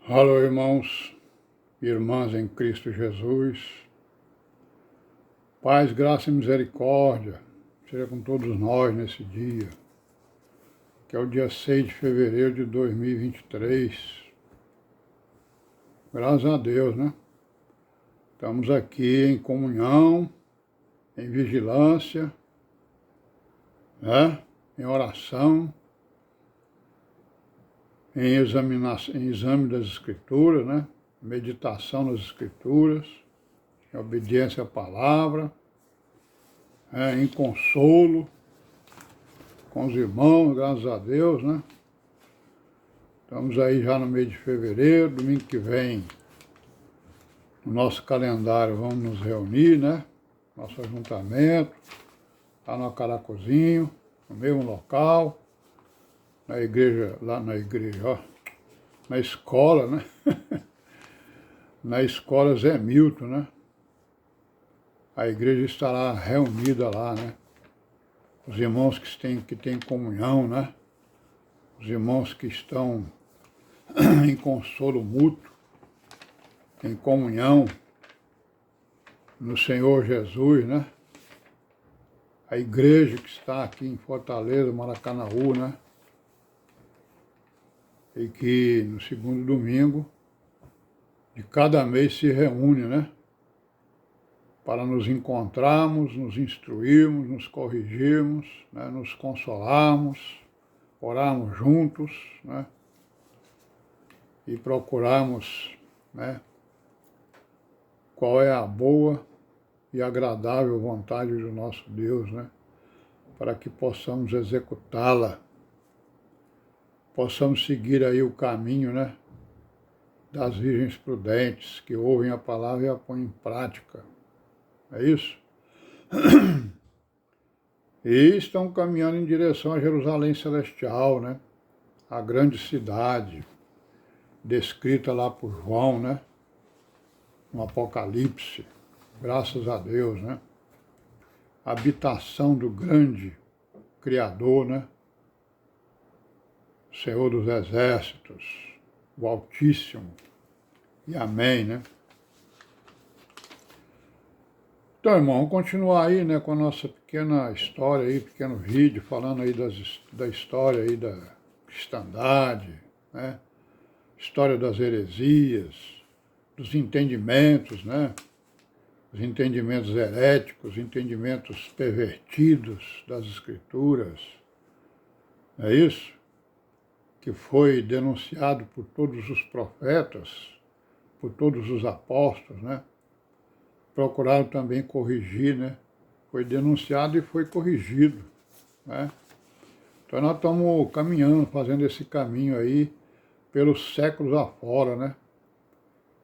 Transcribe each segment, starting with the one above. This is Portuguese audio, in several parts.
Alô, irmãos e irmãs em Cristo Jesus. Paz, graça e misericórdia seja com todos nós nesse dia, que é o dia 6 de fevereiro de 2023. Graças a Deus, né? Estamos aqui em comunhão, em vigilância, né? Em oração, em exame das Escrituras, né? Meditação nas Escrituras, em obediência à palavra, em consolo com os irmãos, graças a Deus, né? Estamos aí já no mês de fevereiro, domingo que vem, no nosso calendário, vamos nos reunir, né? Nosso ajuntamento, lá no Acaracozinho, no mesmo local, na igreja, ó, na escola, né? Na escola Zé Milton, né? A igreja estará reunida lá, né? Os irmãos que têm comunhão, né? Os irmãos que estão em consolo mútuo, em comunhão no Senhor Jesus, né? A igreja que está aqui em Fortaleza, Maracanaú, né? E que no segundo domingo de cada mês se reúne, né? Para nos encontrarmos, nos instruirmos, nos corrigirmos, né? Nos consolarmos, orarmos juntos, né? E procurarmos, né? Qual é a boa e agradável vontade do nosso Deus, né? Para que possamos executá-la, possamos seguir aí o caminho, né? Das virgens prudentes, que ouvem a palavra e a põem em prática. É isso? E estão caminhando em direção a Jerusalém Celestial, né? A grande cidade, descrita lá por João, né? No Apocalipse, graças a Deus, né? A habitação do grande Criador, né? Senhor dos Exércitos, o Altíssimo, e amém, né? Então, irmão, vamos continuar aí, né, com a nossa pequena história aí, pequeno vídeo, falando aí da história aí da cristandade, né? História das heresias, dos entendimentos, né? Os entendimentos heréticos, entendimentos pervertidos das Escrituras. É isso? Que foi denunciado por todos os profetas, por todos os apóstolos, né? Procuraram também corrigir, né? Foi denunciado e foi corrigido, né? Então nós estamos caminhando, fazendo esse caminho aí pelos séculos afora, né?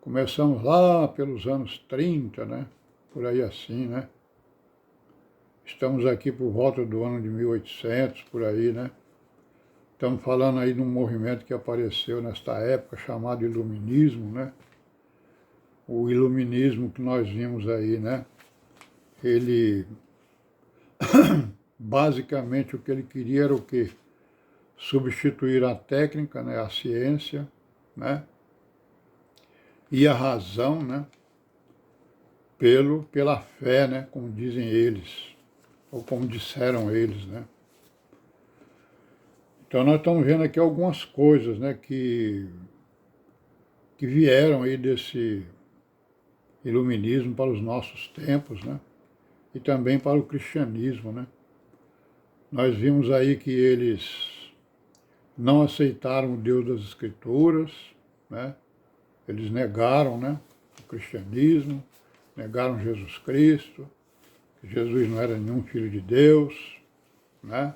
Começamos lá pelos anos 30, né? Por aí assim, né? Estamos aqui por volta do ano de 1800, por aí, né? Estamos falando aí de um movimento que apareceu nesta época, chamado Iluminismo, né? O iluminismo que nós vimos aí, né? Ele, basicamente, o que ele queria era o quê? Substituir a técnica, né? A ciência, né? E a razão, né? Pela fé, né? Como dizem eles, ou como disseram eles, né? Então nós estamos vendo aqui algumas coisas, né? Que vieram aí desse iluminismo para os nossos tempos, né? E também para o cristianismo, né? Nós vimos aí que eles não aceitaram o Deus das Escrituras, né? Eles negaram, né, o cristianismo, negaram Jesus Cristo, que Jesus não era nenhum filho de Deus, né?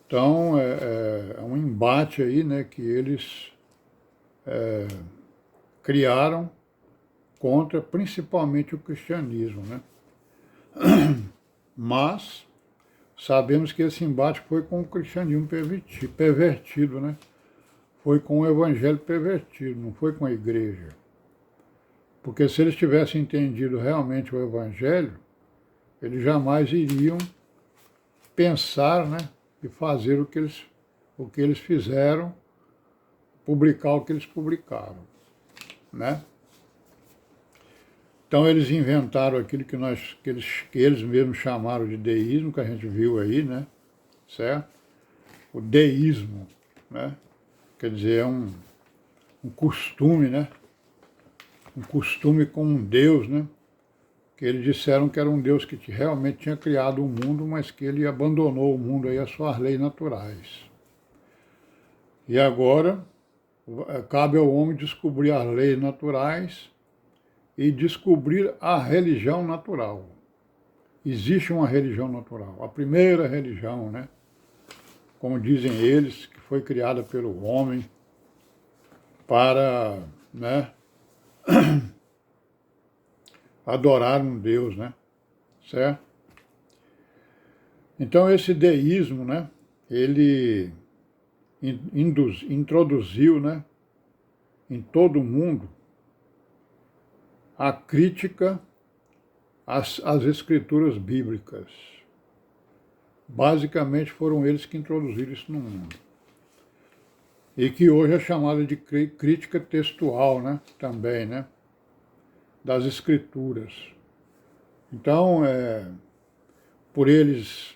Então é um embate aí, né, que eles criaram contra principalmente o cristianismo, né? Mas sabemos que esse embate foi com o cristianismo pervertido, né? Foi com o evangelho pervertido, não foi com a igreja. Porque se eles tivessem entendido realmente o evangelho, eles jamais iriam pensar, né, e fazer o que eles fizeram publicar o que eles publicaram, né? Então eles inventaram aquilo que eles mesmos chamaram de deísmo, que a gente viu aí, né? Certo? O deísmo, né? Quer dizer, é um costume, né? Um costume com um Deus, né? Que eles disseram que era um Deus que realmente tinha criado o mundo, mas que ele abandonou o mundo aí às suas leis naturais. E agora cabe ao homem descobrir as leis naturais e descobrir a religião natural. Existe uma religião natural, a primeira religião, né? Como dizem eles, que foi criada pelo homem para, né, adorar um Deus, né? Certo? Então esse deísmo, né, ele introduziu, né, em todo o mundo a crítica às escrituras bíblicas. Basicamente foram eles que introduziram isso no mundo. E que hoje é chamada de crítica textual, né, também, né, das escrituras. Então, por eles,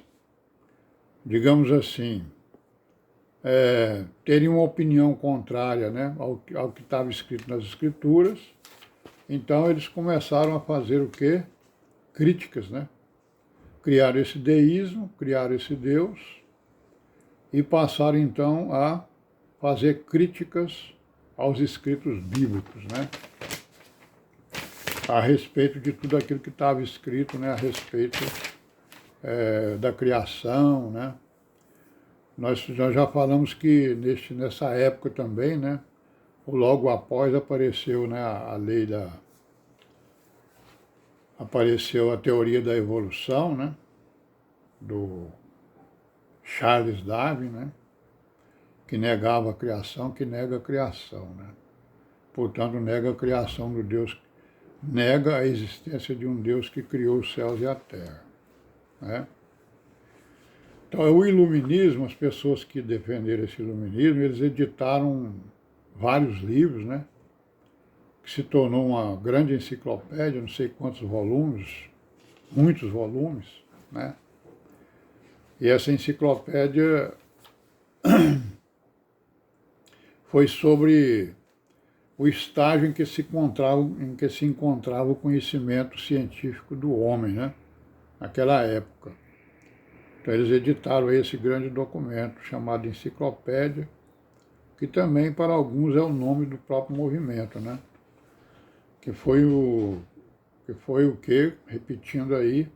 digamos assim, terem uma opinião contrária, né, ao que estava escrito nas escrituras, então eles começaram a fazer o quê? Críticas, né? Criaram esse deísmo, criaram esse Deus e passaram então a fazer críticas aos escritos bíblicos, né? A respeito de tudo aquilo que estava escrito, né? A respeito da criação, né? Nós já falamos que nessa época também, né? Logo após apareceu, né, apareceu a teoria da evolução, né, do Charles Darwin, né, que negava a criação, que nega a criação, né. Portanto, nega a criação do Deus, nega a existência de um Deus que criou os céus e a terra, né. Então, o iluminismo, as pessoas que defenderam esse iluminismo, eles editaram vários livros, né, que se tornou uma grande enciclopédia, não sei quantos volumes, muitos volumes, né? E essa enciclopédia foi sobre o estágio em que se encontrava o conhecimento científico do homem, né? Naquela época. Então eles editaram esse grande documento chamado Enciclopédia, que também para alguns é o nome do próprio movimento, né? Que foi o que, repetindo aí,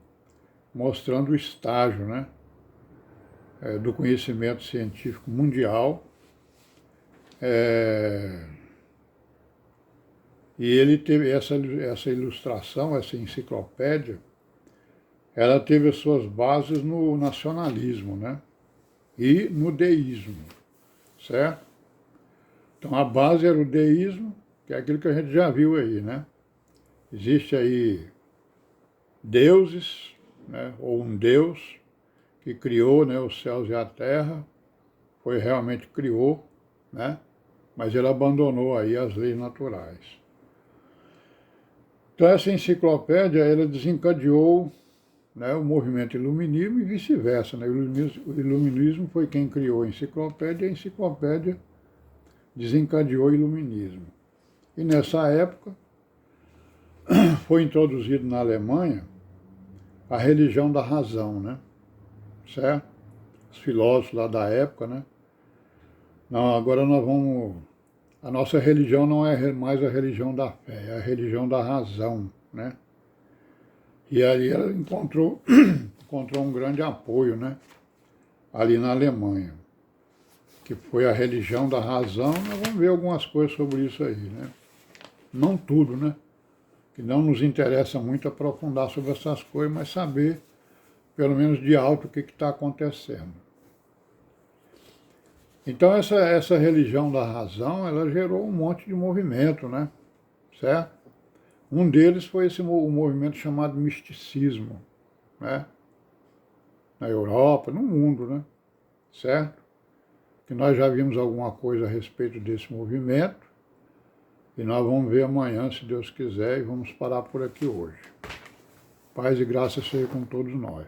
mostrando o estágio, né, do conhecimento científico mundial. E ele teve essa ilustração, essa enciclopédia, ela teve as suas bases no nacionalismo, né, e no deísmo, certo? Então a base era o deísmo, que é aquilo que a gente já viu aí, né? Existe aí deuses, né, ou um Deus que criou, né, os céus e a terra, realmente criou, né, mas ele abandonou aí as leis naturais. Então essa enciclopédia, ela desencadeou, né, o movimento iluminismo e vice-versa, né? O iluminismo foi quem criou a enciclopédia desencadeou o iluminismo. E nessa época foi introduzido na Alemanha a religião da razão, né? Certo? Os filósofos lá da época, né? Não, agora nós vamos... A nossa religião não é mais a religião da fé, é a religião da razão, né? E ali ela encontrou um grande apoio, né? Ali na Alemanha, que foi a religião da razão. Nós vamos ver algumas coisas sobre isso aí, né? Não tudo, né? Que não nos interessa muito aprofundar sobre essas coisas, mas saber, pelo menos de alto, o que está acontecendo. Então essa religião da razão, ela gerou um monte de movimento, né? Certo? Um deles foi o movimento chamado misticismo, né? Na Europa, no mundo, né? Certo? que nós já vimos alguma coisa a respeito desse movimento, e nós vamos ver amanhã, se Deus quiser, e vamos parar por aqui hoje. Paz e graça seja com todos nós.